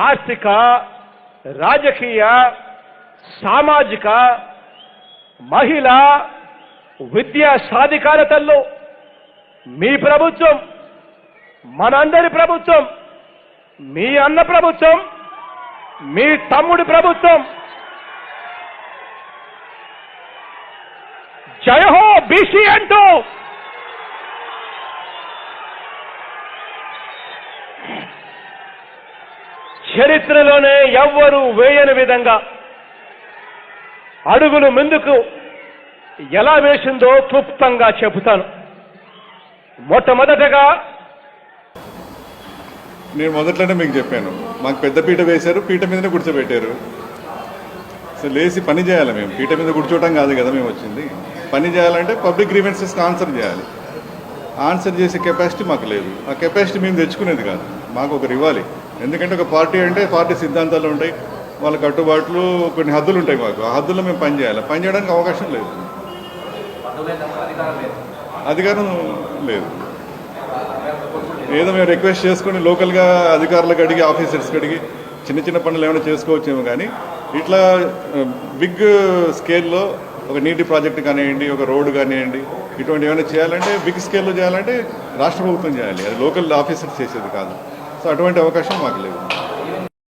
ఆర్థిక, రాజకీయ, సామాజిక, మహిళా, విద్యా సాధికారతల్లో మీ ప్రభుత్వం, మనందరి ప్రభుత్వం, మీ అన్న ప్రభుత్వం, మీ తమ్ముడి ప్రభుత్వం. జై హో బీసీ అంటూ చరిత్రలోనే ఎవ్వరూ వేయని విధంగా అడుగులు ముందుకు ఎలా వేసిందో క్లుప్తంగా చెబుతాను. మొట్టమొదటగా నేను మొదట్లోనే మీకు చెప్పాను, మాకు పెద్ద పీట వేశారు, పీట మీదనే కూర్చోబెట్టారు. సో లేచి పని చేయాలి. మేము పీట మీద కూర్చోవటం కాదు కదా మేము వచ్చింది. పని చేయాలంటే పబ్లిక్ గ్రీవెన్సెస్కి ఆన్సర్ చేయాలి. ఆన్సర్ చేసే కెపాసిటీ మాకు లేదు. ఆ కెపాసిటీ మేము తెచ్చుకునేది కాదు, మాకు ఒకరు ఇవ్వాలి. ఎందుకంటే ఒక పార్టీ అంటే పార్టీ సిద్ధాంతాలు ఉంటాయి, వాళ్ళ కట్టుబాట్లు, కొన్ని హద్దులు ఉంటాయి. మాకు ఆ హద్దుల్లో మేము పని చేయాలి. పని చేయడానికి అవకాశం లేదు, అధికారం లేదు. ఏదో మేము రిక్వెస్ట్ చేసుకుని లోకల్గా అధికారులకు అడిగి, ఆఫీసర్స్కి అడిగి చిన్న చిన్న పనులు ఏమైనా చేసుకోవచ్చేమో. కానీ ఇట్లా బిగ్ స్కేల్లో ఒక నీటి ప్రాజెక్టు కానివ్వండి, ఒక రోడ్డు కానివ్వండి, ఇటువంటి ఏమైనా చేయాలంటే బిగ్ స్కేల్లో చేయాలంటే రాష్ట్ర ప్రభుత్వం చేయాలి, అది లోకల్ ఆఫీసర్స్ చేసేది కాదు. సో అటువంటి అవకాశం మాకు లేదు.